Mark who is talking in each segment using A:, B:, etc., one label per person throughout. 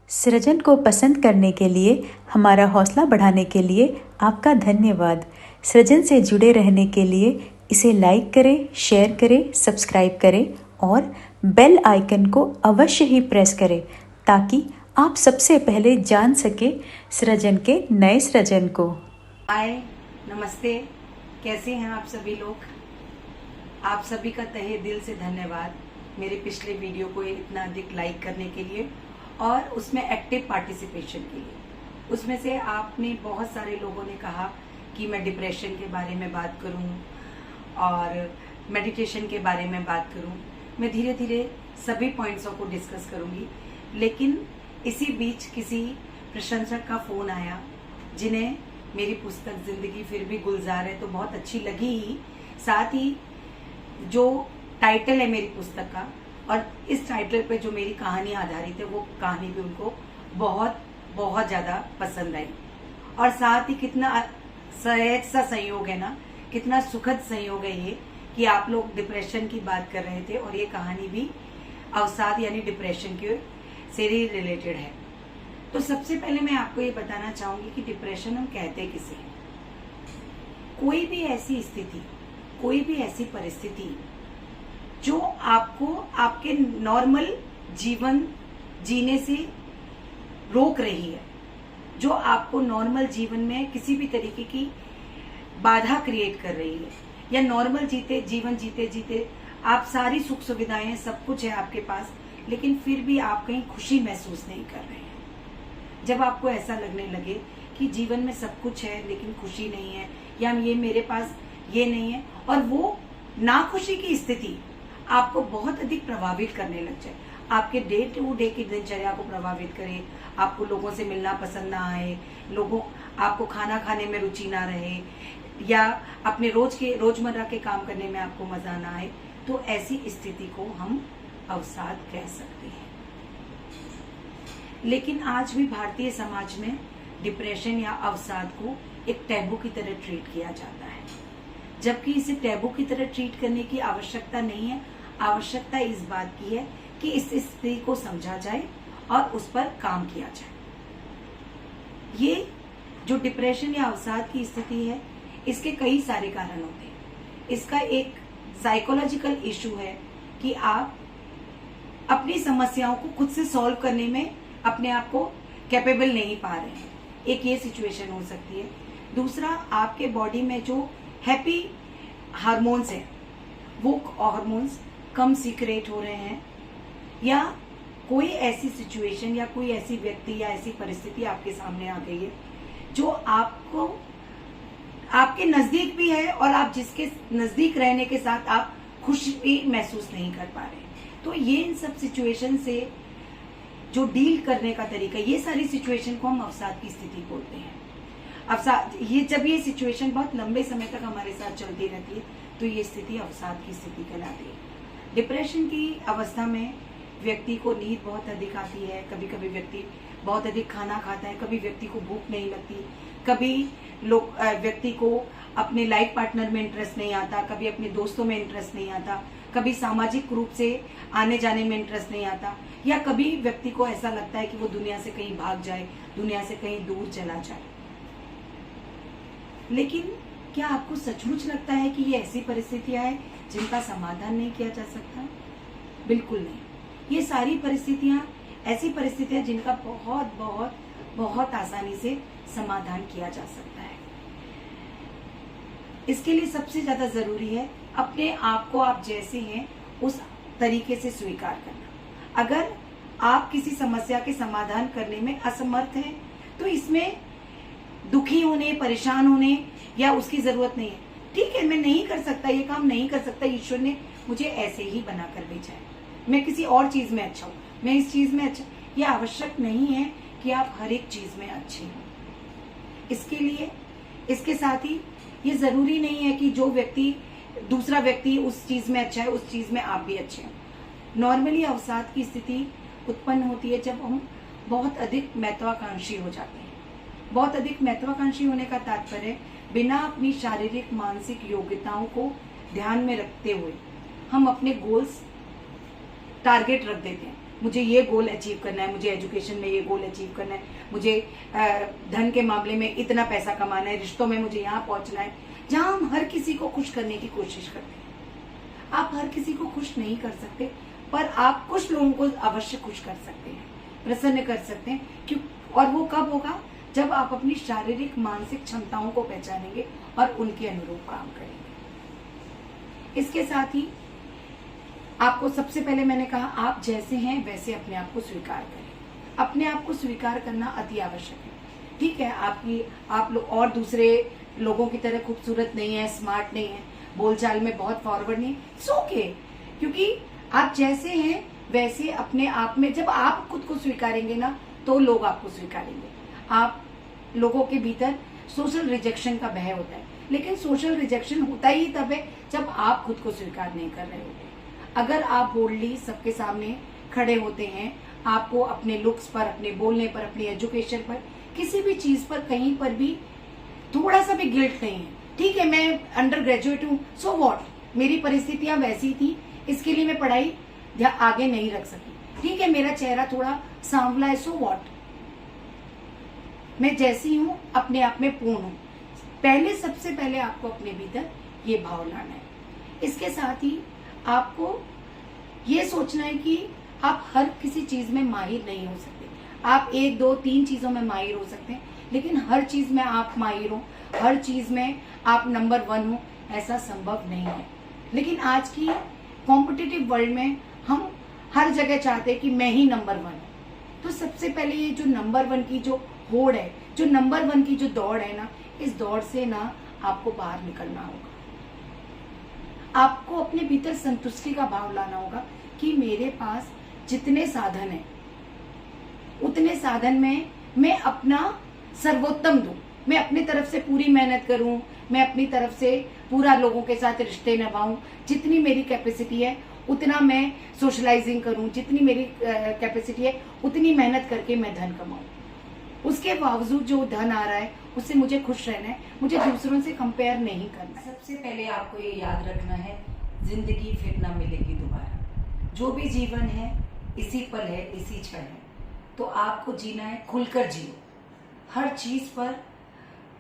A: सृजन को पसंद करने के लिए, हमारा हौसला बढ़ाने के लिए आपका धन्यवाद। सृजन से जुड़े रहने के लिए इसे लाइक करें, शेयर करें, सब्सक्राइब करें और बेल आइकन को अवश्य ही प्रेस करें ताकि आप सबसे पहले जान सके सृजन के नए सृजन को।
B: हाय, नमस्ते, कैसे हैं आप सभी लोग। आप सभी का तहे दिल से धन्यवाद मेरे पिछले वीडियो को इतना अधिक लाइक करने के लिए और उसमें एक्टिव पार्टिसिपेशन के लिए। उसमें से आपने बहुत सारे लोगों ने कहा कि मैं डिप्रेशन के बारे में बात करूं और मेडिटेशन के बारे में बात करूं। मैं धीरे धीरे सभी पॉइंट्सों को डिस्कस करूंगी, लेकिन इसी बीच किसी प्रशंसक का फोन आया जिन्हें मेरी पुस्तक जिंदगी फिर भी गुलजार है तो बहुत अच्छी लगी ही, साथ ही जो टाइटल है मेरी पुस्तक का और इस टाइटल पे जो मेरी कहानी आधारित है वो कहानी भी उनको बहुत बहुत ज्यादा पसंद आई। और साथ ही कितना सहज सा संयोग है ना, कितना सुखद संयोग है ये कि आप लोग डिप्रेशन की बात कर रहे थे और ये कहानी भी अवसाद यानी डिप्रेशन के से रिलेटेड है। तो सबसे पहले मैं आपको ये बताना चाहूंगी कि डिप्रेशन हम कहते किसे हैं। कोई भी ऐसी स्थिति, कोई भी ऐसी परिस्थिति जो आपको आपके नॉर्मल जीवन जीने से रोक रही है, जो आपको नॉर्मल जीवन में किसी भी तरीके की बाधा क्रिएट कर रही है, या नॉर्मल जीवन जीते जीते आप सारी सुख सुविधाएं सब कुछ है आपके पास, लेकिन फिर भी आप कहीं खुशी महसूस नहीं कर रहे हैं। जब आपको ऐसा लगने लगे कि जीवन में सब कुछ है लेकिन खुशी नहीं है, या ये मेरे पास ये नहीं है, और वो नाखुशी की स्थिति आपको बहुत अधिक प्रभावित करने लग जाए, आपके डे टू डे की दिनचर्या को प्रभावित करे, आपको लोगों से मिलना पसंद ना आए, आपको खाना खाने में रुचि ना रहे, या अपने रोजमर्रा के काम करने में आपको मजा ना आए, तो ऐसी स्थिति को हम अवसाद कह सकते हैं। लेकिन आज भी भारतीय समाज में डिप्रेशन या अवसाद को एक टैबू की तरह ट्रीट किया जाता है, जबकि इसे टैबू की तरह ट्रीट करने की आवश्यकता नहीं है। आवश्यकता इस बात की है कि इस स्थिति को समझा जाए और उस पर काम किया जाए। ये जो डिप्रेशन या अवसाद की स्थिति है, इसके कई सारे कारण होते हैं। इसका एक साइकोलॉजिकल इशू है कि आप अपनी समस्याओं को खुद से सॉल्व करने में अपने आप को कैपेबल नहीं पा रहे हैं, एक ये सिचुएशन हो सकती है। दूसरा, आपके बॉडी में जो हैप्पी हार्मोन्स हैं वो हार्मोन्स कम सीक्रेट हो रहे हैं, या कोई ऐसी सिचुएशन या कोई ऐसी व्यक्ति या ऐसी परिस्थिति आपके सामने आ गई है जो आपको आपके नजदीक भी है और आप जिसके नजदीक रहने के साथ आप खुशी भी महसूस नहीं कर पा रहे। तो ये इन सब सिचुएशन से जो डील करने का तरीका, ये सारी सिचुएशन को हम अवसाद की स्थिति बोलते हैं। अवसाद, जब ये सिचुएशन बहुत लंबे समय तक हमारे साथ चलती रहती है तो ये स्थिति अवसाद की स्थिति कहलाती है। डिप्रेशन की अवस्था में व्यक्ति को नींद बहुत अधिक आती है, कभी कभी व्यक्ति बहुत अधिक खाना खाता है, कभी व्यक्ति को भूख नहीं लगती, कभी व्यक्ति को अपने लाइफ पार्टनर में इंटरेस्ट नहीं आता, कभी अपने दोस्तों में इंटरेस्ट नहीं आता, कभी सामाजिक रूप से आने जाने में इंटरेस्ट नहीं आता, या कभी व्यक्ति को ऐसा लगता है कि वो दुनिया से कहीं भाग जाए, दुनिया से कहीं दूर चला जाए। लेकिन क्या आपको सचमुच लगता है कि ये ऐसी परिस्थितियां हैं जिनका समाधान नहीं किया जा सकता? बिल्कुल नहीं। ये सारी परिस्थितियां ऐसी परिस्थितियां जिनका बहुत बहुत बहुत आसानी से समाधान किया जा सकता है। इसके लिए सबसे ज्यादा जरूरी है अपने आप को आप जैसे हैं उस तरीके से स्वीकार करना। अगर आप किसी समस्या के समाधान करने में असमर्थ हैं तो इसमें दुखी होने, परेशान होने या उसकी जरूरत नहीं है। ठीक है, मैं नहीं कर सकता, ये काम नहीं कर सकता, ईश्वर ने मुझे ऐसे ही बनाकर भेजा है, मैं किसी और चीज में अच्छा हूँ, मैं इस चीज में अच्छा, ये आवश्यक नहीं है कि आप हर एक चीज में अच्छे हो। इसके लिए, इसके साथ ही ये जरूरी नहीं है कि जो व्यक्ति दूसरा व्यक्ति उस चीज में अच्छा है उस चीज में आप भी अच्छे हैं। नॉर्मली अवसाद की स्थिति उत्पन्न होती है जब हम बहुत अधिक महत्वाकांक्षी हो जाते हैं। बहुत अधिक महत्वाकांक्षी होने का तात्पर्य बिना अपनी शारीरिक मानसिक योग्यताओं को ध्यान में रखते हुए हम अपने गोल्स टारगेट रख देते हैं मुझे ये गोल अचीव करना है, मुझे एजुकेशन में ये गोल अचीव करना है, मुझे धन के मामले में इतना पैसा कमाना है, रिश्तों में मुझे यहाँ पहुंचना है, जहां हम हर किसी को खुश करने की कोशिश करते हैं। आप हर किसी को खुश नहीं कर सकते, पर आप कुछ लोगों को अवश्य खुश कर सकते हैं, प्रसन्न कर सकते हैं। क्यों? और वो कब होगा? जब आप अपनी शारीरिक मानसिक क्षमताओं को पहचानेंगे और उनके अनुरूप काम करेंगे। इसके साथ ही आपको सबसे पहले मैंने कहा, आप जैसे हैं वैसे अपने आप को स्वीकार करें। अपने आप को स्वीकार करना अति आवश्यक है। ठीक है, आप लोग और दूसरे लोगों की तरह खूबसूरत नहीं है, स्मार्ट नहीं है, बोलचाल में बहुत फॉरवर्ड नहीं, इट्स ओके। क्योंकि आप जैसे हैं वैसे अपने आप में जब आप खुद को स्वीकारेंगे ना, तो लोग आपको स्वीकारेंगे। आप लोगों के भीतर सोशल रिजेक्शन का भय होता है, लेकिन सोशल रिजेक्शन होता ही तब है जब आप खुद को स्वीकार नहीं कर रहे होते। अगर आप बोल्डली सबके सामने खड़े होते हैं, आपको अपने लुक्स पर, अपने बोलने पर, अपनी एजुकेशन पर, किसी भी चीज पर, कहीं पर भी थोड़ा सा भी गिल्ट नहीं है। ठीक है, मैं अंडर ग्रेजुएट हूँ, सो व्हाट, मेरी परिस्थितियां वैसी थी, इसके लिए मैं पढ़ाई आगे नहीं रख सकी। ठीक है, मेरा चेहरा थोड़ा सांवला है, सो व्हाट, मैं जैसी हूँ अपने आप में पूर्ण हूँ। पहले सबसे पहले आपको अपने भीतर ये भाव लाना है। इसके साथ ही आपको ये सोचना है कि आप हर किसी चीज में माहिर नहीं हो सकते। आप 1, 2, 3 चीजों में माहिर हो सकते हैं, लेकिन हर चीज में आप माहिर हो, हर चीज में आप नंबर 1 हो, ऐसा संभव नहीं है। लेकिन आज की कॉम्पिटिटिव वर्ल्ड में हम हर जगह चाहते हैं कि मैं ही नंबर 1 हूँ। तो सबसे पहले ये जो नंबर 1 की जो होड़ है, जो नंबर 1 की जो दौड़ है ना, इस दौड़ से ना आपको बाहर निकलना होगा। आपको अपने भीतर संतुष्टि का भाव लाना होगा कि मेरे पास जितने साधन हैं, उतने साधन में मैं अपना सर्वोत्तम दूं। मैं अपनी तरफ से पूरी मेहनत करूं, मैं अपनी तरफ से पूरा लोगों के साथ रिश्ते निभाऊं, जितनी मेरी कैपेसिटी है उतना मैं सोशलाइजिंग करूं, जितनी मेरी कैपेसिटी है उतनी मेहनत करके मैं धन कमाऊं। उसके बावजूद जो धन आ रहा है उससे मुझे खुश रहना है, मुझे दूसरों से कंपेयर नहीं करना। सबसे पहले आपको ये याद रखना है, जिंदगी फिर ना मिलेगी दोबारा। जो भी जीवन है इसी पल है, इसी क्षण है, तो आपको जीना है, खुलकर जियो। हर चीज पर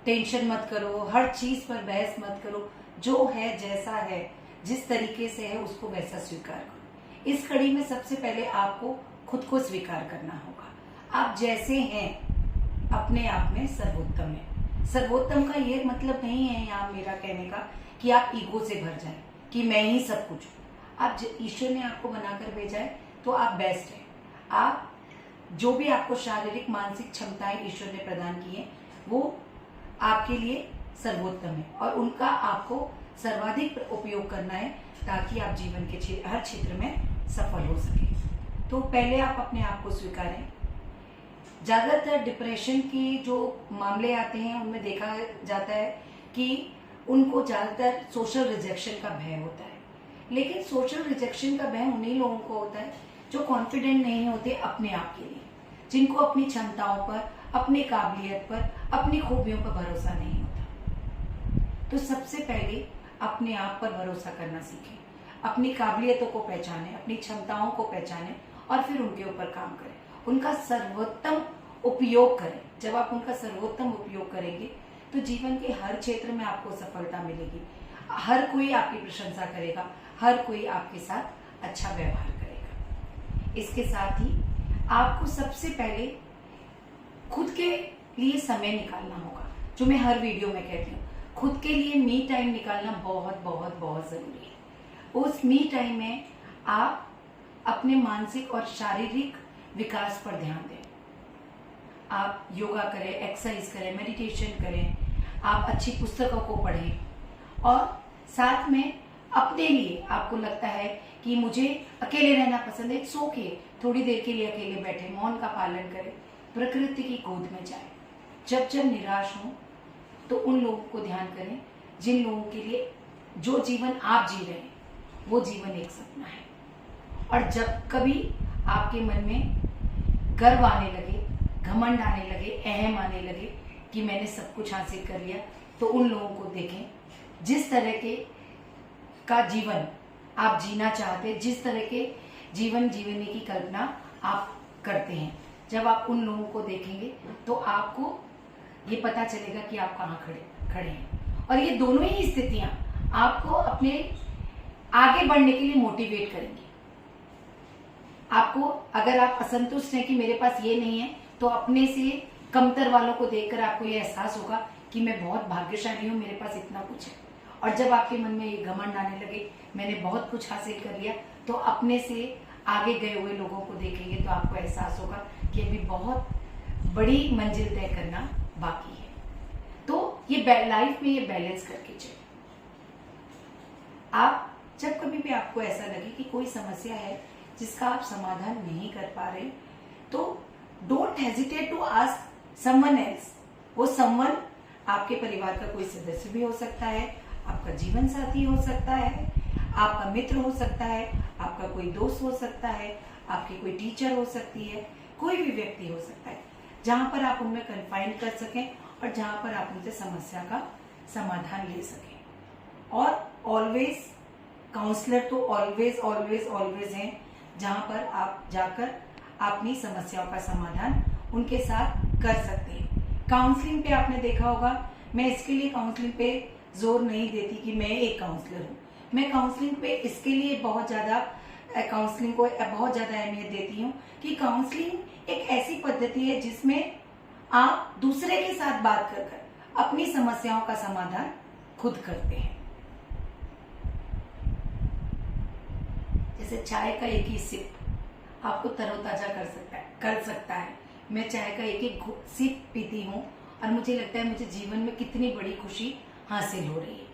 B: टेंशन मत करो, हर चीज पर बहस मत करो। जो है, जैसा है, जिस तरीके से है, उसको वैसा स्वीकार करो। इस कड़ी में सबसे पहले आपको खुद को स्वीकार करना होगा। आप जैसे हैं अपने आप में सर्वोत्तम है। सर्वोत्तम का ये मतलब नहीं है यहाँ मेरा कहने का कि आप ईगो से भर जाए कि मैं ही सब कुछ हूँ। आप ईश्वर ने आपको बनाकर भेजा है तो आप बेस्ट है। आप जो भी आपको शारीरिक मानसिक क्षमताएं ईश्वर ने प्रदान की है, वो आपके लिए सर्वोत्तम है और उनका आपको सर्वाधिक उपयोग करना है, ताकि आप जीवन के हर क्षेत्र में सफल हो सके। तो पहले आप अपने आप को स्वीकारें। ज्यादातर डिप्रेशन की जो मामले आते हैं उनमें देखा जाता है कि उनको ज्यादातर सोशल रिजेक्शन का भय होता है। लेकिन सोशल रिजेक्शन का भय उन्हीं लोगों को होता है जो कॉन्फिडेंट नहीं होते अपने आप के लिए, जिनको अपनी क्षमताओं पर, अपनी काबिलियत पर, अपनी खूबियों पर भरोसा नहीं होता। तो सबसे पहले अपने आप पर भरोसा करना सीखें, अपनी काबिलियतों को पहचानें, अपनी क्षमताओं को पहचानें और फिर उनके ऊपर काम करें, उनका सर्वोत्तम उपयोग करें। जब आप उनका सर्वोत्तम उपयोग करेंगे तो जीवन के हर क्षेत्र में आपको सफलता मिलेगी। हर कोई आपकी प्रशंसा करेगा, हर कोई आपके साथ अच्छा व्यवहार करेगा। इसके साथ ही आपको सबसे पहले खुद के लिए समय निकालना होगा, जो मैं हर वीडियो में कहती हूँ। खुद के लिए मी टाइम निकालना बहुत बहुत बहुत जरूरी है। उस मी टाइम में आप अपने मानसिक और शारीरिक विकास पर ध्यान दें। आप योगा करें, एक्सरसाइज करें, मेडिटेशन करें, आप अच्छी पुस्तकों को पढ़ें और साथ में अपने लिए आपको लगता है कि मुझे अकेले रहना पसंद है, सो के थोड़ी देर के लिए अकेले बैठे, मौन का पालन करें, प्रकृति की गोद में जाएं। जब जब निराश हो तो उन लोगों को ध्यान करें जिन लोगों के लिए जो जीवन आप जी रहे हैं वो जीवन एक सपना है। और जब कभी आपके मन में गर्व आने लगे, घमंड आने लगे, अहम आने लगे कि मैंने सब कुछ हासिल कर लिया, तो उन लोगों को देखें जिस तरह के का जीवन आप जीना चाहते, जिस तरह के जीवन जीने की कल्पना आप करते हैं, जब आप उन लोगों को देखेंगे तो आपको ये पता चलेगा कि आप कहाँ खड़े हैं। और ये दोनों ही स्थितियां आपको अपने आगे बढ़ने के लिए मोटिवेट करेंगी। आपको अगर आप असंतुष्ट हैं कि मेरे पास ये नहीं है, तो अपने से कमतर वालों को देखकर आपको ये एहसास होगा कि मैं बहुत भाग्यशाली हूँ, मेरे पास इतना कुछ है। और जब आपके मन में ये घमंड आने लगे, मैंने बहुत कुछ हासिल कर लिया, तो अपने से आगे गए हुए लोगों को देखेंगे तो आपको एहसास होगा कि अभी बहुत बड़ी मंजिल तय करना बाकी है। तो ये लाइफ में ये बैलेंस करके चले। आप जब कभी भी आपको ऐसा लगे कि कोई समस्या है जिसका आप समाधान नहीं कर पा रहे, तो don't hesitate to ask someone else. वो समवन आपके परिवार का कोई सदस्य भी हो सकता है, आपका जीवन साथी हो सकता है, आपका मित्र हो सकता है, आपका कोई दोस्त हो सकता है, आपकी कोई टीचर हो सकती है, कोई भी व्यक्ति हो सकता है, जहां पर आप उनमें कन्फाइड कर सकें और जहां पर आप उनसे समस्या का समाधान ले सकें। और ऑलवेज काउंसलर तो ऑलवेज ऑलवेज ऑलवेज हैं, जहां पर आप जाकर अपनी समस्याओं का समाधान उनके साथ कर सकते हैं। काउंसलिंग पे आपने देखा होगा, मैं इसके लिए काउंसलिंग पे जोर नहीं देती कि मैं एक काउंसलर हूँ। मैं काउंसलिंग पे इसके लिए बहुत ज्यादा काउंसलिंग को बहुत ज्यादा अहमियत देती हूँ कि काउंसलिंग एक ऐसी पद्धति है जिसमें आप दूसरे के साथ बात कर कर अपनी समस्याओं का समाधान खुद करते हैं। जैसे चाय का एक ही सिप आपको तरोताजा कर सकता है। मैं चाय का एक एक सिप पीती हूँ और मुझे लगता है मुझे जीवन में कितनी बड़ी खुशी हासिल हो रही है।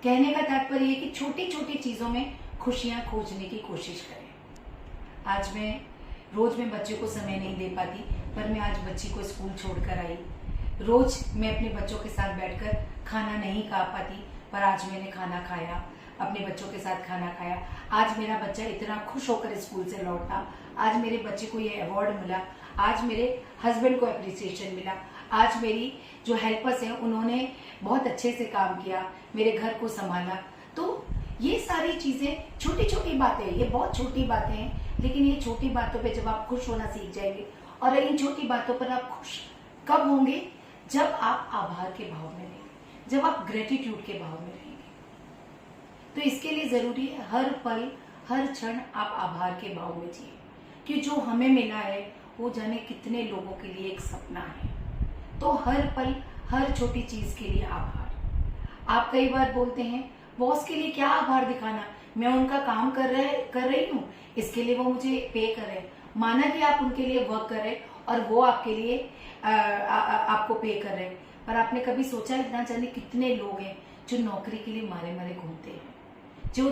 B: कहने का तात्पर्य है कि छोटी छोटी चीजों में खुशियां खोजने की कोशिश करें। आज रोज मैं बच्चे को समय नहीं दे पाती, पर मैं आज बच्ची को स्कूल छोड़कर आई। रोज मैं अपने बच्चों के साथ बैठकर खाना नहीं खा पाती, पर आज मैंने खाना खाया, अपने बच्चों के साथ खाना खाया। आज मेरा बच्चा इतना खुश होकर स्कूल से लौटा, आज मेरे बच्चे को ये अवार्ड मिला, आज मेरे हस्बैंड को अप्रिसिएशन मिला, आज मेरी जो हेल्पर्स हैं उन्होंने बहुत अच्छे से काम किया, मेरे घर को संभाला। तो ये सारी चीजें छोटी छोटी बातें हैं, ये बहुत छोटी बातें हैं, लेकिन ये छोटी बातों पे जब आप खुश होना सीख जाएंगे, और इन छोटी बातों पर आप खुश कब होंगे? जब आप आभार के भाव में रहेंगे, जब आप ग्रेटिट्यूड के भाव में रहेंगे। तो इसके लिए जरूरी है हर पल हर क्षण आप आभार के भाव में जिए, कि जो हमें मिला है वो जाने कितने लोगों के लिए एक सपना है। तो हर पल हर छोटी चीज के लिए आभार। आप कई बार बोलते हैं बॉस के लिए क्या आभार दिखाना, मैं उनका काम कर रही हूँ, इसके लिए वो मुझे पे कर रहे हैं। माना कि आप उनके लिए वर्क कर रहे हैं और वो आपके लिए आपको पे कर रहे हैं, पर आपने कभी सोचा इतना जाने कितने लोग हैं जो नौकरी के लिए मारे मारे घूमते हैं, जो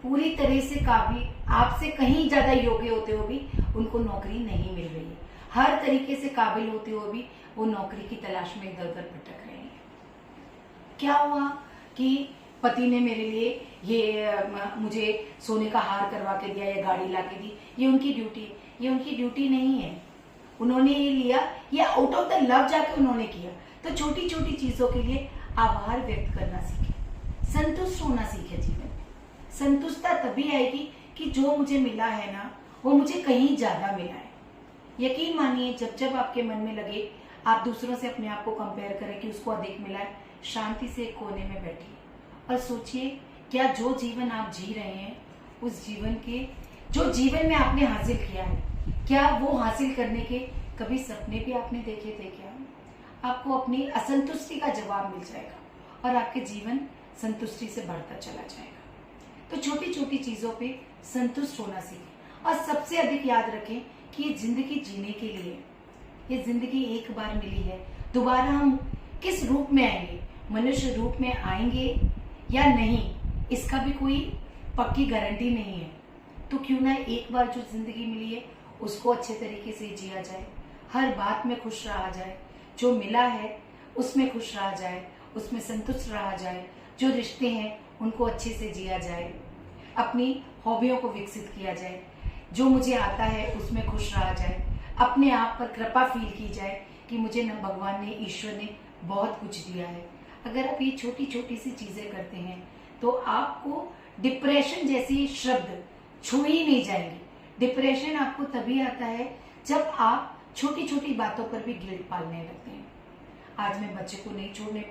B: पूरी तरह से काबिल, आपसे कहीं ज्यादा योग्य होते हुए भी उनको नौकरी नहीं मिल रही है। हर तरीके से काबिल होते हुए भी वो नौकरी की तलाश में इधर उधर भटक रहे हैं। क्या हुआ कि पति ने मेरे लिए ये मुझे सोने का हार करवा के दिया या गाड़ी ला के दी, ये उनकी ड्यूटी है। ये उनकी ड्यूटी नहीं है, उन्होंने ये लिया, ये आउट ऑफ द लव जाके उन्होंने किया। तो छोटी छोटी चीजों के लिए आभार व्यक्त करना सीखे, संतुष्ट होना सीखे। जीवन में संतुष्टता तभी आएगी कि जो मुझे मिला है ना, वो मुझे कहीं ज्यादा मिला है। यकीन मानिए, जब जब आपके मन में लगे आप दूसरों से अपने आप को कंपेयर करें कि उसको अधिक मिला है, शांति से एक कोने में बैठिए और सोचिए, क्या जो जीवन आप जी रहे हैं, उस जीवन के जो जीवन में आपने हासिल किया है, क्या वो हासिल करने के कभी सपने भी आपने देखे थे क्या? आपको अपनी असंतुष्टि का जवाब मिल जाएगा और आपके जीवन संतुष्टि से बढ़ता चला जाएगा। तो छोटी छोटी चीजों पे संतुष्ट होना सीखें और सबसे अधिक याद रखें कि ये जिंदगी जीने के लिए, ये जिंदगी एक बार मिली है, दोबारा हम किस रूप में आएंगे, मनुष्य रूप में आएंगे या नहीं, इसका भी कोई पक्की गारंटी नहीं है। तो क्यों ना एक बार जो जिंदगी मिली है उसको अच्छे तरीके से जिया जाए, हर बात में खुश रहा जाए, जो मिला है उसमें खुश रहा जाए, उसमें संतुष्ट रहा जाए, जो रिश्ते हैं उनको अच्छे से जिया जाए, अपनी हॉबियों को विकसित किया जाए, जो मुझे आता है उसमें खुश रहा जाए, अपने आप पर कृपा फील की जाए कि मुझे न भगवान ने, ईश्वर ने बहुत कुछ दिया है। अगर आप ये छोटी छोटी सी चीजें करते हैं तो आपको डिप्रेशन जैसी शब्द छू ही नहीं जाएंगे। डिप्रेशन आपको तभी आता है जब आप छोटी छोटी बातों पर भी गिल्ट पालने लगते हैं। आज मैं बच्चे को नहीं छोड़ने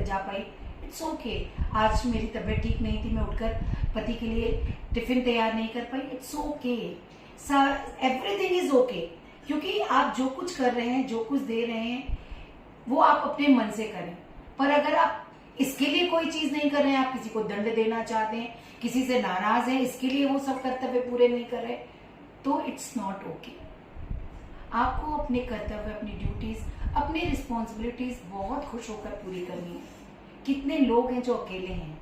B: जा पाई, इट्स ओके। आज मेरी तबीयत ठीक नहीं थी, मैं उठकर पति के लिए टिफिन तैयार नहीं कर पाई, it's okay. Everything is okay, क्योंकि आप जो कुछ कर रहे हैं, जो कुछ दे रहे हैं, वो आप अपने मन से करें। पर अगर आप इसके लिए कोई चीज नहीं कर रहे हैं, आप किसी को दंड देना चाहते हैं, किसी से नाराज हैं, इसके लिए वो सब कर्तव्य पूरे नहीं कर रहे, तो इट्स नॉट ओके। आपको अपने कर्तव्य, अपनी ड्यूटीज, अपनी रिस्पॉन्सिबिलिटीज बहुत खुश होकर पूरी करनी है। कितने लोग हैं जो अकेले हैं।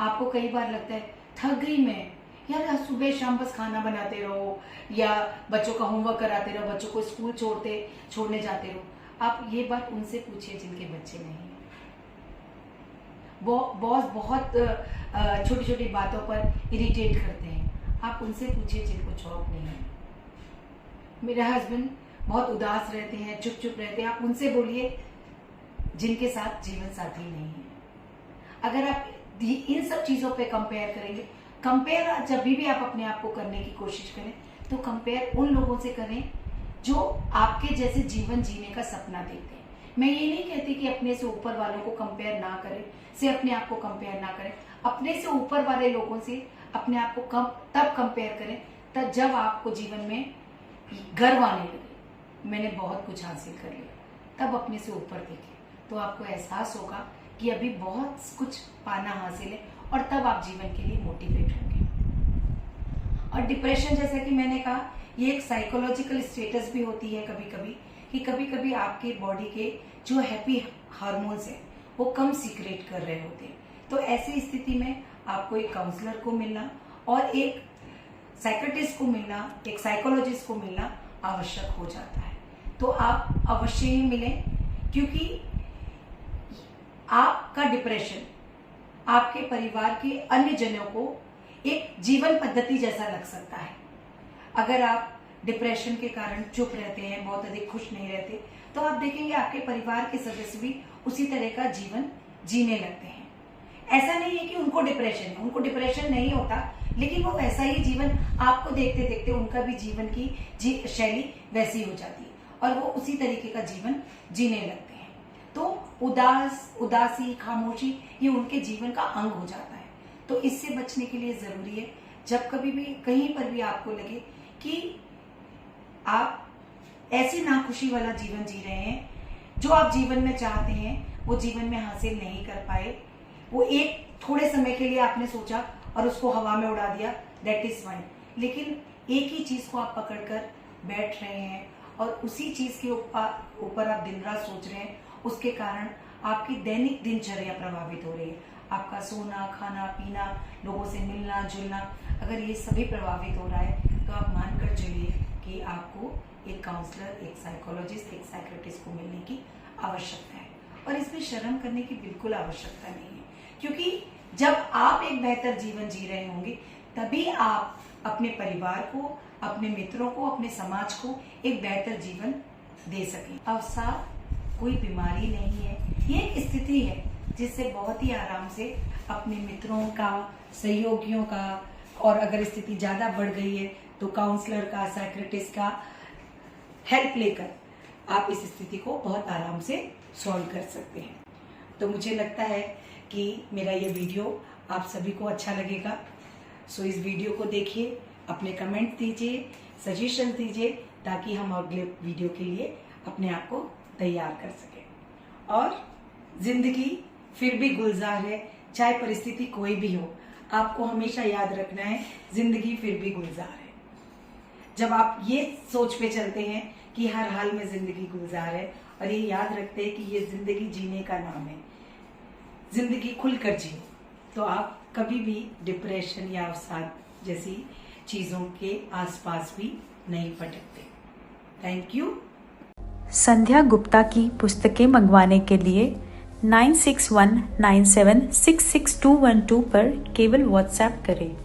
B: आपको कई बार लगता है थक गई मैं, यार सुबह शाम बस खाना बनाते रहो या बच्चों का होमवर्क कराते रहो, बच्चों को स्कूल छोड़ने जाते रहो। आप ये बात उनसे पूछिए जिनके बच्चे नहीं हैं। बॉस बहुत छोटी छोटी बातों पर इरिटेट करते हैं, आप उनसे पूछिए जिनको जॉब नहीं है। मेरे हस्बैंड बहुत उदास रहते हैं, चुप चुप रहते हैं, आप उनसे बोलिए जिनके साथ जीवन साथी नहीं है। अगर आप इन सब चीजों पे कंपेयर करेंगे, कंपेयर जब भी आप अपने आप को करने की कोशिश करें तो कंपेयर उन लोगों से करें जो आपके जैसे जीवन जीने का सपना देखते हैं। मैं ये नहीं कहती कि अपने से ऊपर वालों को कंपेयर ना करें, से अपने आप को कंपेयर ना करें। अपने से ऊपर वाले लोगों से अपने आप को तब कंपेयर करें तब जब आपको जीवन में गर्व आने लगे, मैंने बहुत कुछ हासिल कर लिया, तब अपने से ऊपर देखें तो आपको एहसास होगा कि अभी बहुत कुछ पाना हासिल है, और तब आप जीवन के लिए मोटिवेट होंगे। और डिप्रेशन, जैसा कि मैंने कहा, ये एक साइकोलॉजिकल स्टेटस भी होती है कभी कभी, कि कभी कभी आपके बॉडी के जो हैप्पी हार्मोन्स हैं वो कम सीक्रेट कर रहे होते हैं। तो ऐसी स्थिति में आपको एक काउंसलर को मिलना और एक साइकेट्रिस्ट को मिलना, एक साइकोलॉजिस्ट को मिलना आवश्यक हो जाता है। तो आप अवश्य ही मिलें, क्योंकि आपका डिप्रेशन आपके परिवार के अन्य जनों को एक जीवन पद्धति जैसा लग सकता है। अगर आप डिप्रेशन के कारण चुप रहते हैं, बहुत अधिक खुश नहीं रहते, तो आप देखेंगे आपके परिवार के सदस्य भी उसी तरह का जीवन जीने लगते हैं। ऐसा नहीं है कि उनको डिप्रेशन है, उनको डिप्रेशन नहीं होता, लेकिन वो वैसा ही जीवन आपको देखते देखते उनका भी जीवन की शैली वैसी हो जाती है और वो उसी तरीके का जीवन जीने लगते हैं। तो उदासी, खामोशी, ये उनके जीवन का अंग हो जाता है। तो इससे बचने के लिए जरूरी है, जब कभी भी कहीं पर भी आपको लगे कि आप ऐसी नाखुशी वाला जीवन जी रहे हैं, जो आप जीवन में चाहते हैं वो जीवन में हासिल नहीं कर पाए, वो एक थोड़े समय के लिए आपने सोचा और उसको हवा में उड़ा दिया, दैट इज फाइन। लेकिन एक ही चीज को आप पकड़कर बैठ रहे हैं और उसी चीज के ऊपर आप दिन रात सोच रहे हैं, उसके कारण आपकी दैनिक दिनचर्या प्रभावित हो रही है। आपका सोना, खाना, पीना, लोगों से मिलना जुलना, अगर ये सभी प्रभावित हो रहा है तो आप मानकर चलिए कि आपको एक काउंसलर, एक साइकोलॉजिस्ट, एक साइकेट्रिस्ट को मिलने की आवश्यकता है। और इसमें शर्म करने की बिल्कुल आवश्यकता नहीं है, क्योंकि जब आप एक बेहतर जीवन जी रहे होंगे तभी आप अपने परिवार को, अपने मित्रों को, अपने समाज को एक बेहतर जीवन दे सकें। अवसाद कोई बीमारी नहीं है, ये एक स्थिति है जिससे बहुत ही आराम से अपने मित्रों का, सहयोगियों का, और अगर स्थिति ज्यादा बढ़ गई है तो काउंसलर का, साइकेट्रिस्ट का हेल्प लेकर आप इस स्थिति को बहुत आराम से सॉल्व कर सकते हैं। तो मुझे लगता है कि मेरा ये वीडियो आप सभी को अच्छा लगेगा। सो इस वीडियो को देखिए, अपने कमेंट दीजिए, सजेशन दीजिए, ताकि हम अगले वीडियो के लिए अपने आप को तैयार कर सकें। और जिंदगी फिर भी गुलजार है, चाहे परिस्थिति कोई भी हो। आपको हमेशा याद रखना है, जिंदगी फिर भी गुलजार है। जब आप ये सोच पे चलते हैं कि हर हाल में जिंदगी गुलजार है, और ये याद रखते हैं कि ये जिंदगी जीने का नाम है, जिंदगी खुलकर जियो, तो आप कभी भी डिप्रेशन या अवसाद जैसी चीजों के आसपास भी नहीं भटकते। Thank you.
A: संध्या गुप्ता की पुस्तकें मंगवाने के लिए 9619766212 पर केवल व्हाट्सएप करें।